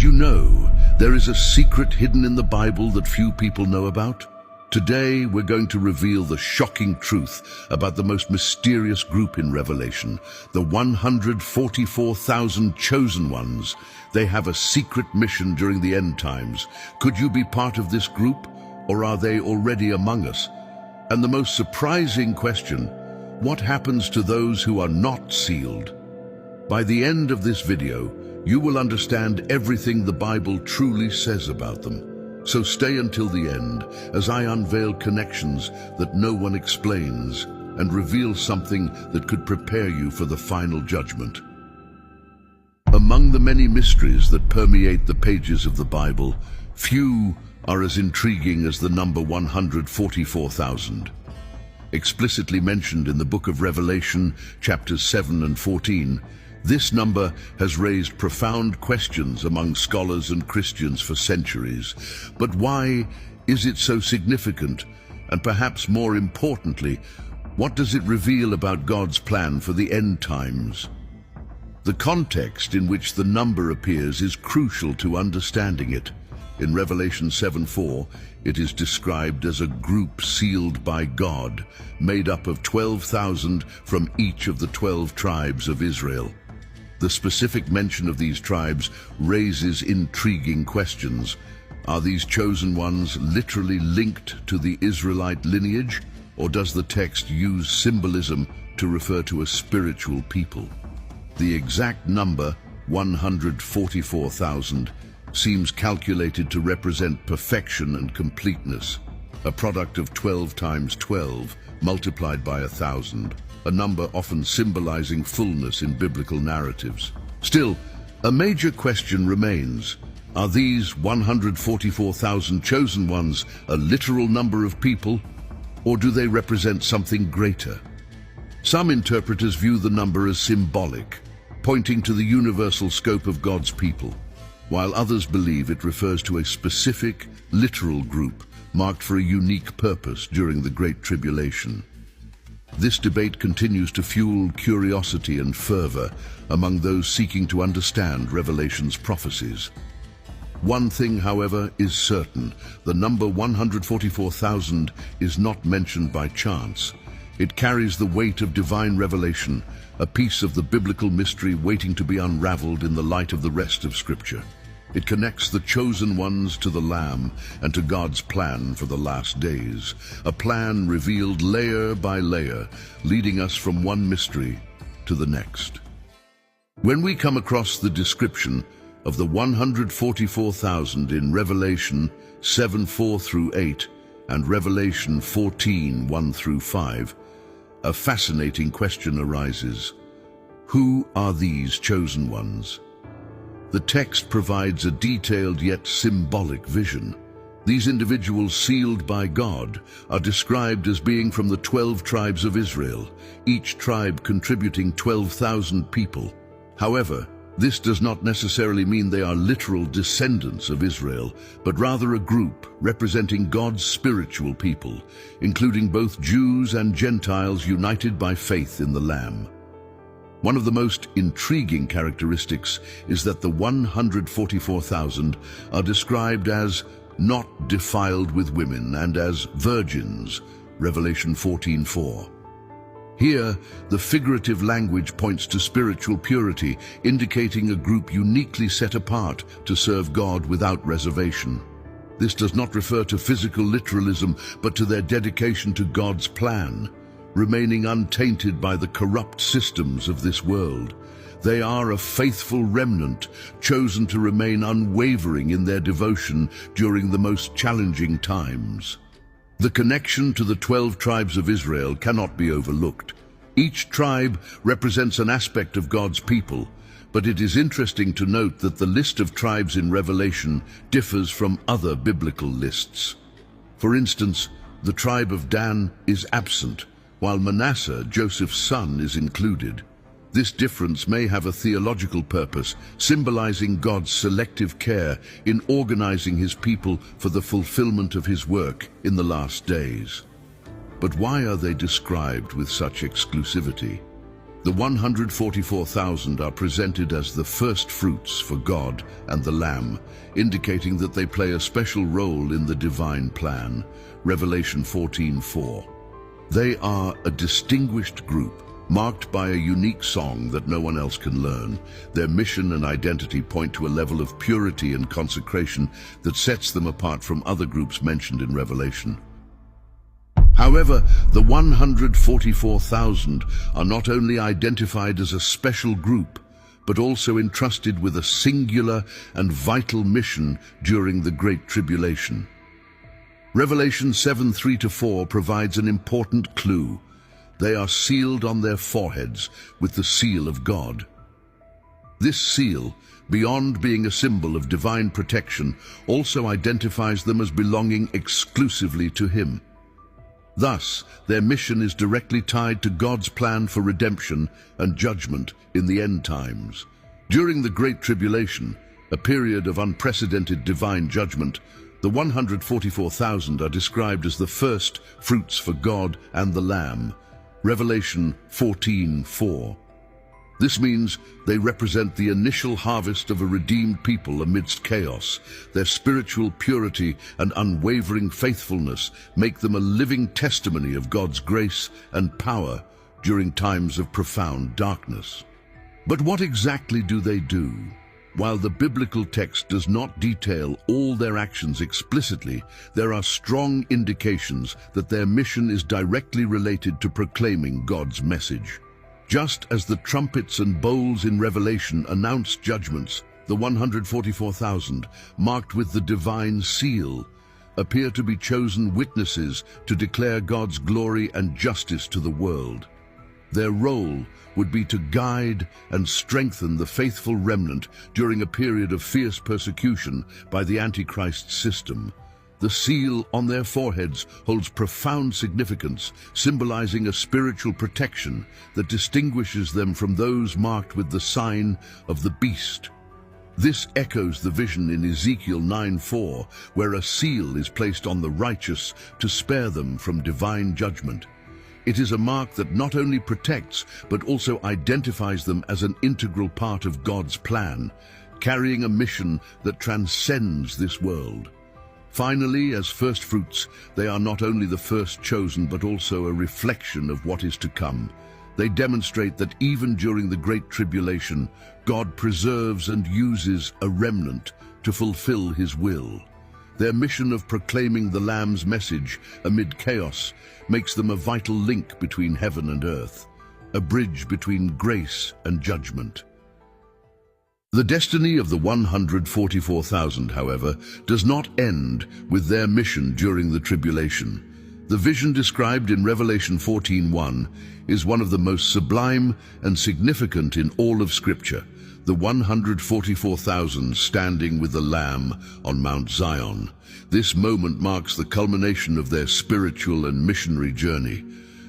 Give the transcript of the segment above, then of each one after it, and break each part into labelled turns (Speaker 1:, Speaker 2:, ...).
Speaker 1: you know there is a secret hidden in the Bible that few people know about? Today, we're going to reveal the shocking truth about the most mysterious group in Revelation, the 144,000 chosen ones. They have a secret mission during the end times. Could you be part of this group, or are they already among us? And the most surprising question, what happens to those who are not sealed? By the end of this video, you will understand everything the Bible truly says about them. So stay until the end as I unveil connections that no one explains and reveal something that could prepare you for the final judgment. Among the many mysteries that permeate the pages of the Bible, few are as intriguing as the number 144,000. Explicitly mentioned in the book of Revelation, chapters 7 and 14, this number has raised profound questions among scholars and Christians for centuries. But why is it so significant? And perhaps more importantly, what does it reveal about God's plan for the end times? The context in which the number appears is crucial to understanding it. In Revelation 7:4, it is described as a group sealed by God, made up of 12,000 from each of the 12 tribes of Israel. The specific mention of these tribes raises intriguing questions. Are these chosen ones literally linked to the Israelite lineage, or does the text use symbolism to refer to a spiritual people? The exact number, 144,000, seems calculated to represent perfection and completeness, a product of 12 times 12 multiplied by 1,000. A number often symbolizing fullness in biblical narratives. Still, a major question remains. Are these 144,000 chosen ones a literal number of people, or do they represent something greater? Some interpreters view the number as symbolic, pointing to the universal scope of God's people, while others believe it refers to a specific, literal group marked for a unique purpose during the Great Tribulation. This debate continues to fuel curiosity and fervor among those seeking to understand Revelation's prophecies. One thing, however, is certain. The number 144,000 is not mentioned by chance. It carries the weight of divine revelation, a piece of the biblical mystery waiting to be unraveled in the light of the rest of Scripture. It connects the chosen ones to the Lamb and to God's plan for the last days, a plan revealed layer by layer, leading us from one mystery to the next. When we come across the description of the 144,000 in Revelation 7:4 through 8 and Revelation 14:1 through 5, a fascinating question arises. Who are these chosen ones? The text provides a detailed yet symbolic vision. These individuals sealed by God are described as being from the 12 tribes of Israel, each tribe contributing 12,000 people. However, this does not necessarily mean they are literal descendants of Israel, but rather a group representing God's spiritual people, including both Jews and Gentiles united by faith in the Lamb. One of the most intriguing characteristics is that the 144,000 are described as not defiled with women and as virgins, Revelation 14:4. Here, the figurative language points to spiritual purity, indicating a group uniquely set apart to serve God without reservation. This does not refer to physical literalism, but to their dedication to God's plan, remaining untainted by the corrupt systems of this world. They are a faithful remnant, chosen to remain unwavering in their devotion during the most challenging times. The connection to the 12 tribes of Israel cannot be overlooked. Each tribe represents an aspect of God's people, but it is interesting to note that the list of tribes in Revelation differs from other biblical lists. For instance, the tribe of Dan is absent, while Manasseh, Joseph's son, is included. This difference may have a theological purpose, symbolizing God's selective care in organizing his people for the fulfillment of his work in the last days. But why are they described with such exclusivity? The 144,000 are presented as the first fruits for God and the Lamb, indicating that they play a special role in the divine plan. Revelation 14:4. They are a distinguished group, marked by a unique song that no one else can learn. Their mission and identity point to a level of purity and consecration that sets them apart from other groups mentioned in Revelation. However, the 144,000 are not only identified as a special group, but also entrusted with a singular and vital mission during the Great Tribulation. Revelation 7:3-4 provides an important clue. They are sealed on their foreheads with the seal of God. This seal, beyond being a symbol of divine protection, also identifies them as belonging exclusively to Him. Thus, their mission is directly tied to God's plan for redemption and judgment in the end times. During the Great Tribulation, a period of unprecedented divine judgment, the 144,000 are described as the first fruits for God and the Lamb. Revelation 14:4. This means they represent the initial harvest of a redeemed people amidst chaos. Their spiritual purity and unwavering faithfulness make them a living testimony of God's grace and power during times of profound darkness. But what exactly do they do? While the biblical text does not detail all their actions explicitly, there are strong indications that their mission is directly related to proclaiming God's message. Just as the trumpets and bowls in Revelation announced judgments, the 144,000, marked with the divine seal, appear to be chosen witnesses to declare God's glory and justice to the world. Their role would be to guide and strengthen the faithful remnant during a period of fierce persecution by the Antichrist system. The seal on their foreheads holds profound significance, symbolizing a spiritual protection that distinguishes them from those marked with the sign of the beast. This echoes the vision in Ezekiel 9:4, where a seal is placed on the righteous to spare them from divine judgment. It is a mark that not only protects, but also identifies them as an integral part of God's plan, carrying a mission that transcends this world. Finally, as first fruits, they are not only the first chosen, but also a reflection of what is to come. They demonstrate that even during the Great Tribulation, God preserves and uses a remnant to fulfill His will. Their mission of proclaiming the Lamb's message amid chaos makes them a vital link between heaven and earth, a bridge between grace and judgment. The destiny of the 144,000, however, does not end with their mission during the tribulation. The vision described in Revelation 14:1 is one of the most sublime and significant in all of Scripture, the 144,000 standing with the Lamb on Mount Zion. This moment marks the culmination of their spiritual and missionary journey,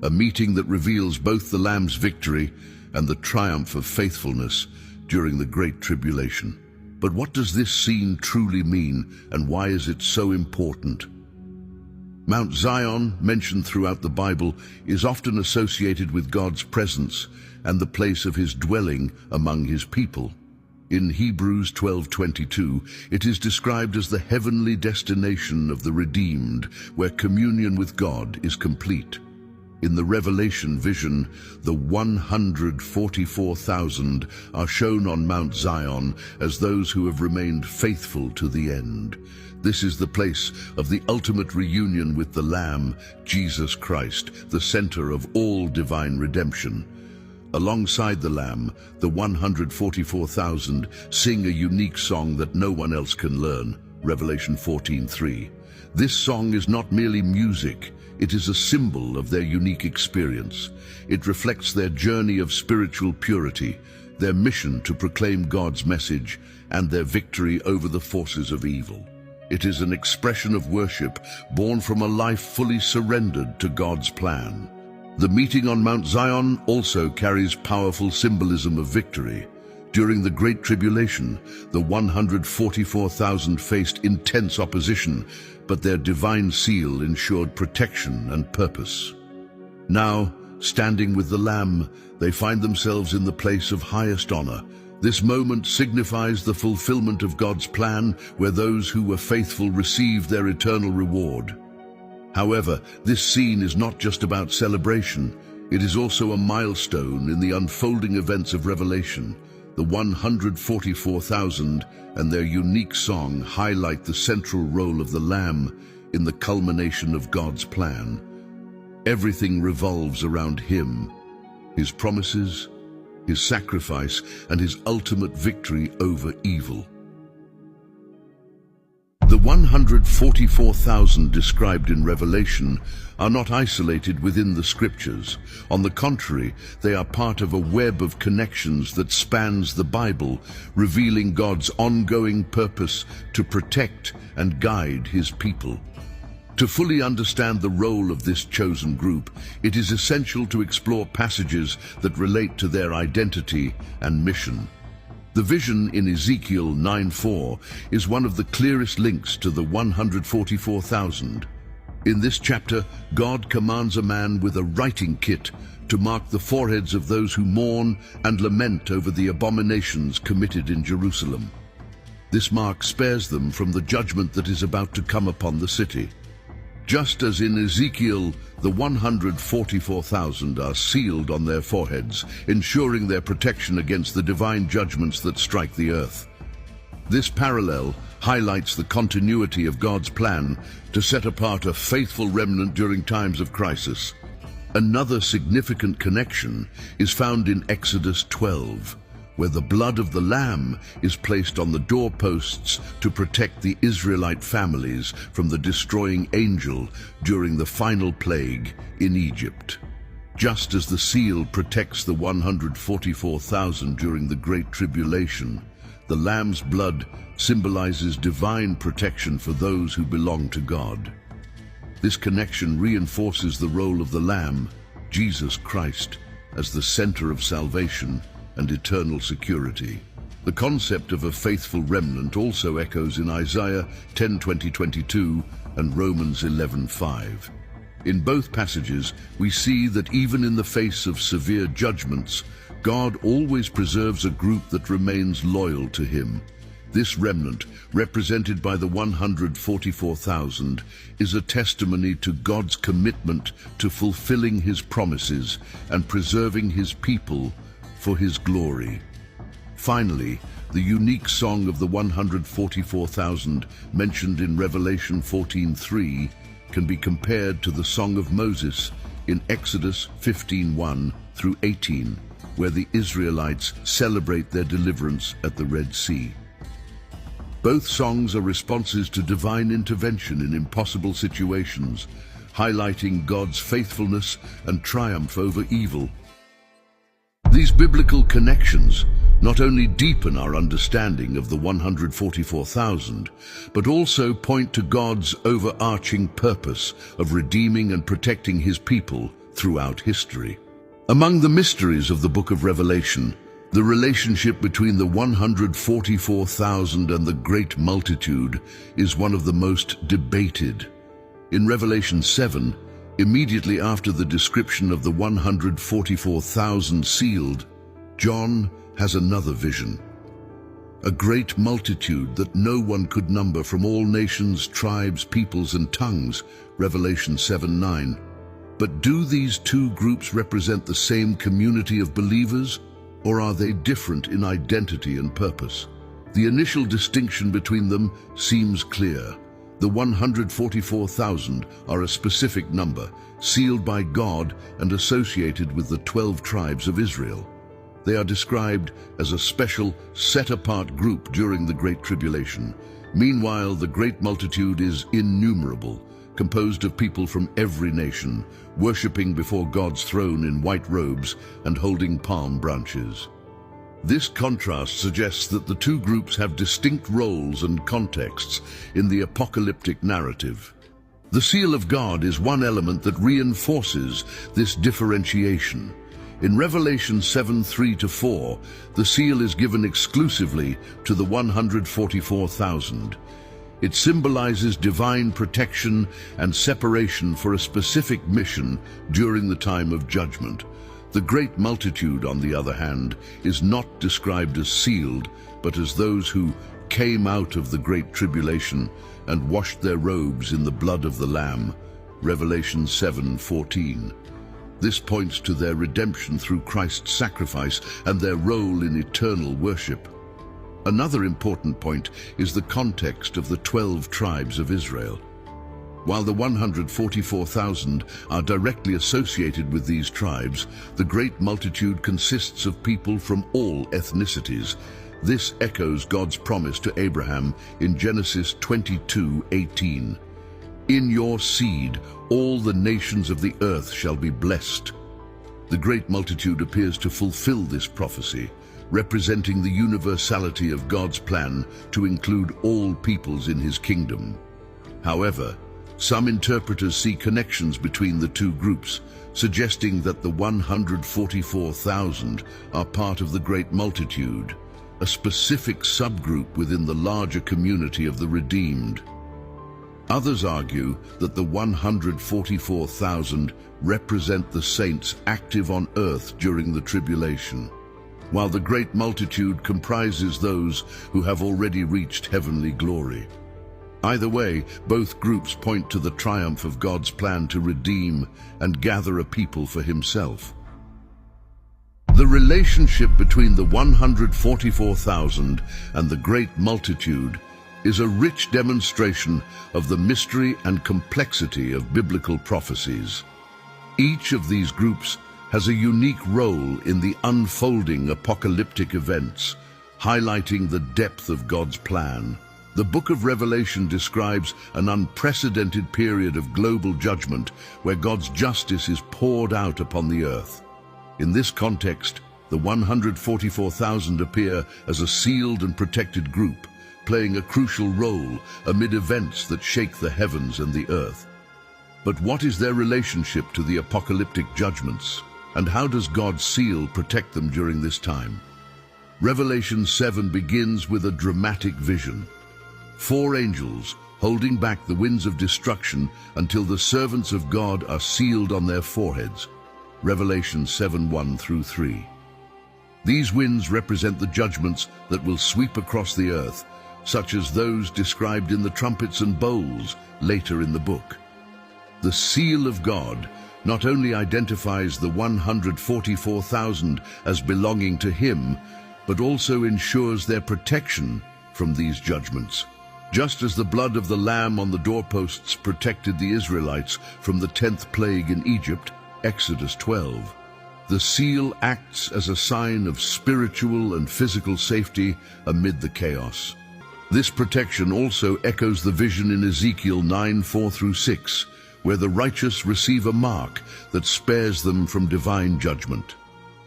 Speaker 1: a meeting that reveals both the Lamb's victory and the triumph of faithfulness during the Great Tribulation. But what does this scene truly mean, and why is it so important? Mount Zion, mentioned throughout the Bible, is often associated with God's presence and the place of His dwelling among His people. In Hebrews 12:22, it is described as the heavenly destination of the redeemed, where communion with God is complete. In the Revelation vision, the 144,000 are shown on Mount Zion as those who have remained faithful to the end. This is the place of the ultimate reunion with the Lamb, Jesus Christ, the center of all divine redemption. Alongside the Lamb, the 144,000 sing a unique song that no one else can learn, Revelation 14:3. This song is not merely music, it is a symbol of their unique experience. It reflects their journey of spiritual purity, their mission to proclaim God's message, and their victory over the forces of evil. It is an expression of worship born from a life fully surrendered to God's plan. The meeting on Mount Zion also carries powerful symbolism of victory. During the Great Tribulation, the 144,000 faced intense opposition, but their divine seal ensured protection and purpose. Now, Standing with the Lamb, they find themselves in the place of highest honor. This moment signifies the fulfillment of God's plan, where those who were faithful received their eternal reward. However, this scene is not just about celebration. It is also a milestone in the unfolding events of Revelation. The 144,000 and their unique song highlight the central role of the Lamb in the culmination of God's plan. Everything revolves around him, his promises, his sacrifice, and his ultimate victory over evil. The 144,000 described in Revelation are not isolated within the scriptures. On the contrary, they are part of a web of connections that spans the Bible, revealing God's ongoing purpose to protect and guide his people. To fully understand the role of this chosen group, it is essential to explore passages that relate to their identity and mission. The vision in Ezekiel 9:4 is one of the clearest links to the 144,000. In this chapter, God commands a man with a writing kit to mark the foreheads of those who mourn and lament over the abominations committed in Jerusalem. This mark spares them from the judgment that is about to come upon the city. Just as in Ezekiel, the 144,000 are sealed on their foreheads, ensuring their protection against the divine judgments that strike the earth. This parallel highlights the continuity of God's plan to set apart a faithful remnant during times of crisis. Another significant connection is found in Exodus 12, where the blood of the Lamb is placed on the doorposts to protect the Israelite families from the destroying angel during the final plague in Egypt. Just as the seal protects the 144,000 during the Great Tribulation, the Lamb's blood symbolizes divine protection for those who belong to God. This connection reinforces the role of the Lamb, Jesus Christ, as the center of salvation and eternal security. The concept of a faithful remnant also echoes in Isaiah 10:20-22 and Romans 11:5. In both passages, we see that even in the face of severe judgments, God always preserves a group that remains loyal to him. This remnant, represented by the 144,000, is a testimony to God's commitment to fulfilling his promises and preserving his people for his glory. Finally, the unique song of the 144,000 mentioned in Revelation 14:3 can be compared to the Song of Moses in Exodus 15:1-18, where the Israelites celebrate their deliverance at the Red Sea. Both songs are responses to divine intervention in impossible situations, highlighting God's faithfulness and triumph over evil. These biblical connections not only deepen our understanding of the 144,000, but also point to God's overarching purpose of redeeming and protecting his people throughout history. Among the mysteries of the book of Revelation, the relationship between the 144,000 and the great multitude is one of the most debated. In Revelation 7, immediately after the description of the 144,000 sealed, John has another vision. A great multitude that no one could number from all nations, tribes, peoples, and tongues, Revelation 7:9. But do these two groups represent the same community of believers, or are they different in identity and purpose? The initial distinction between them seems clear. The 144,000 are a specific number, sealed by God and associated with the 12 tribes of Israel. They are described as a special, set-apart group during the Great Tribulation. Meanwhile, the great multitude is innumerable, composed of people from every nation, worshipping before God's throne in white robes and holding palm branches. This contrast suggests that the two groups have distinct roles and contexts in the apocalyptic narrative. The seal of God is one element that reinforces this differentiation. In Revelation 7:3-4, the seal is given exclusively to the 144,000. It symbolizes divine protection and separation for a specific mission during the time of judgment. The great multitude, on the other hand, is not described as sealed, but as those who came out of the great tribulation and washed their robes in the blood of the Lamb. Revelation 7:14. This points to their redemption through Christ's sacrifice and their role in eternal worship. Another important point is the context of the 12 tribes of Israel. While the 144,000 are directly associated with these tribes, the great multitude consists of people from all ethnicities. This echoes God's promise to Abraham in Genesis 22:18. In your seed, all the nations of the earth shall be blessed. The great multitude appears to fulfill this prophecy, representing the universality of God's plan to include all peoples in his kingdom. However, some interpreters see connections between the two groups, suggesting that the 144,000 are part of the great multitude, a specific subgroup within the larger community of the redeemed. Others argue that the 144,000 represent the saints active on earth during the tribulation, while the great multitude comprises those who have already reached heavenly glory. Either way, both groups point to the triumph of God's plan to redeem and gather a people for himself. The relationship between the 144,000 and the great multitude is a rich demonstration of the mystery and complexity of biblical prophecies. Each of these groups has a unique role in the unfolding apocalyptic events, highlighting the depth of God's plan. The book of Revelation describes an unprecedented period of global judgment where God's justice is poured out upon the earth. In this context, the 144,000 appear as a sealed and protected group, playing a crucial role amid events that shake the heavens and the earth. But what is their relationship to the apocalyptic judgments, and how does God's seal protect them during this time? Revelation 7 begins with a dramatic vision. 4 angels holding back the winds of destruction until the servants of God are sealed on their foreheads. Revelation 7:1-3. These winds represent the judgments that will sweep across the earth, such as those described in the trumpets and bowls later in the book. The seal of God not only identifies the 144,000 as belonging to him, but also ensures their protection from these judgments. Just as the blood of the Lamb on the doorposts protected the Israelites from the 10th plague in Egypt, Exodus 12, the seal acts as a sign of spiritual and physical safety amid the chaos. This protection also echoes the vision in Ezekiel 9:4-6, where the righteous receive a mark that spares them from divine judgment.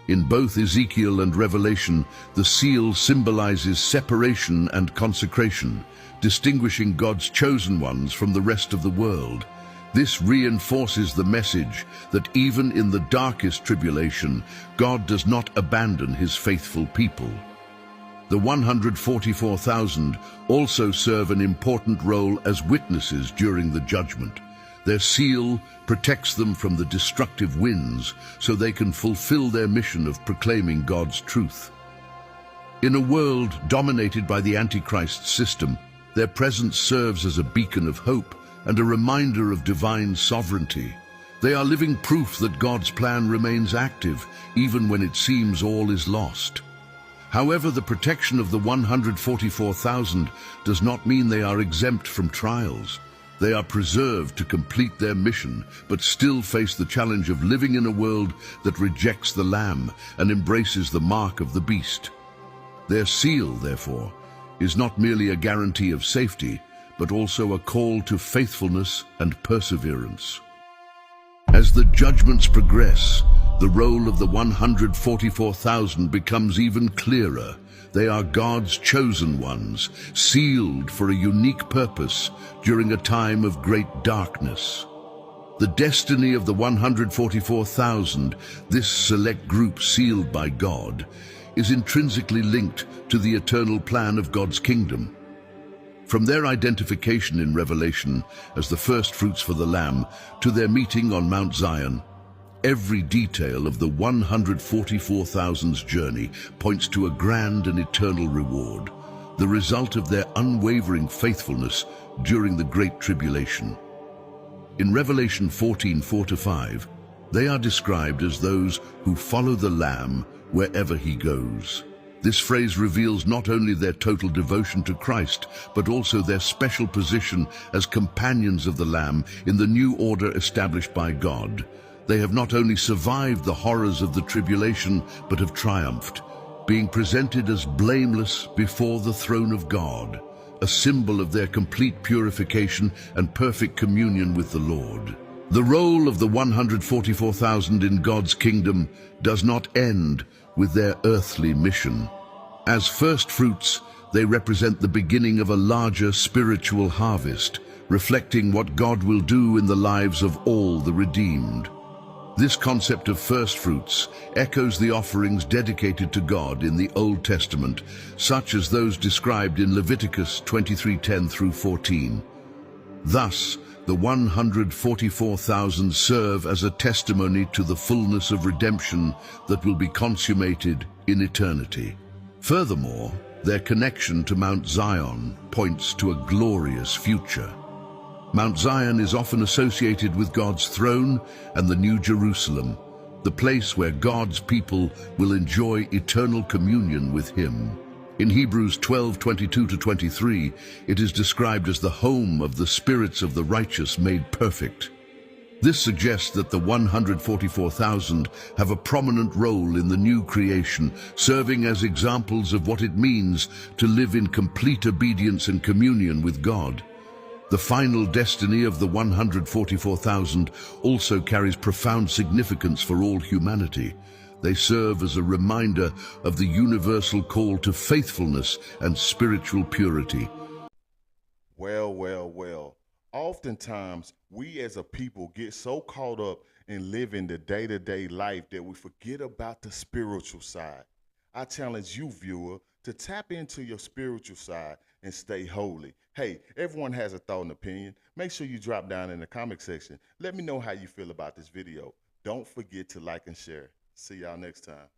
Speaker 1: In both Ezekiel and Revelation, the seal symbolizes separation and consecration, distinguishing God's chosen ones from the rest of the world. This reinforces the message that even in the darkest tribulation, God does not abandon his faithful people. The 144,000 also serve an important role as witnesses during the judgment. Their seal protects them from the destructive winds so they can fulfill their mission of proclaiming God's truth. In a world dominated by the Antichrist system, their presence serves as a beacon of hope and a reminder of divine sovereignty. They are living proof that God's plan remains active, even when it seems all is lost. However, the protection of the 144,000 does not mean they are exempt from trials. They are preserved to complete their mission, but still face the challenge of living in a world that rejects the Lamb and embraces the mark of the beast. Their seal, therefore, is not merely a guarantee of safety, but also a call to faithfulness and perseverance. As the judgments progress, the role of the 144,000 becomes even clearer. They are God's chosen ones, sealed for a unique purpose during a time of great darkness. The destiny of the 144,000, this select group sealed by God, is intrinsically linked to the eternal plan of God's kingdom. From their identification in Revelation as the first fruits for the Lamb to their meeting on Mount Zion, every detail of the 144,000's journey points to a grand and eternal reward, the result of their unwavering faithfulness during the Great Tribulation. In Revelation 14:4-5, they are described as those who follow the Lamb wherever he goes. This phrase reveals not only their total devotion to Christ, but also their special position as companions of the Lamb in the new order established by God. They have not only survived the horrors of the tribulation, but have triumphed, being presented as blameless before the throne of God, a symbol of their complete purification and perfect communion with the Lord. The role of the 144,000 in God's kingdom does not end with their earthly mission. As first fruits, they represent the beginning of a larger spiritual harvest, reflecting what God will do in the lives of all the redeemed. This concept of first fruits echoes the offerings dedicated to God in the Old Testament, such as those described in Leviticus 23:10-14. Thus, the 144,000 serve as a testimony to the fullness of redemption that will be consummated in eternity. Furthermore, their connection to Mount Zion points to a glorious future. Mount Zion is often associated with God's throne and the New Jerusalem, the place where God's people will enjoy eternal communion with Him. In Hebrews 12:22-23, it is described as the home of the spirits of the righteous made perfect. This suggests that the 144,000 have a prominent role in the new creation, serving as examples of what it means to live in complete obedience and communion with God. The final destiny of the 144,000 also carries profound significance for all humanity. They serve as a reminder of the universal call to faithfulness and spiritual purity.
Speaker 2: Well. Oftentimes, we as a people get so caught up in living the day-to-day life that we forget about the spiritual side. I challenge you, viewer, to tap into your spiritual side and stay holy. Hey, everyone has a thought and opinion. Make sure you drop down in the comment section. Let me know how you feel about this video. Don't forget to like and share. See y'all next time.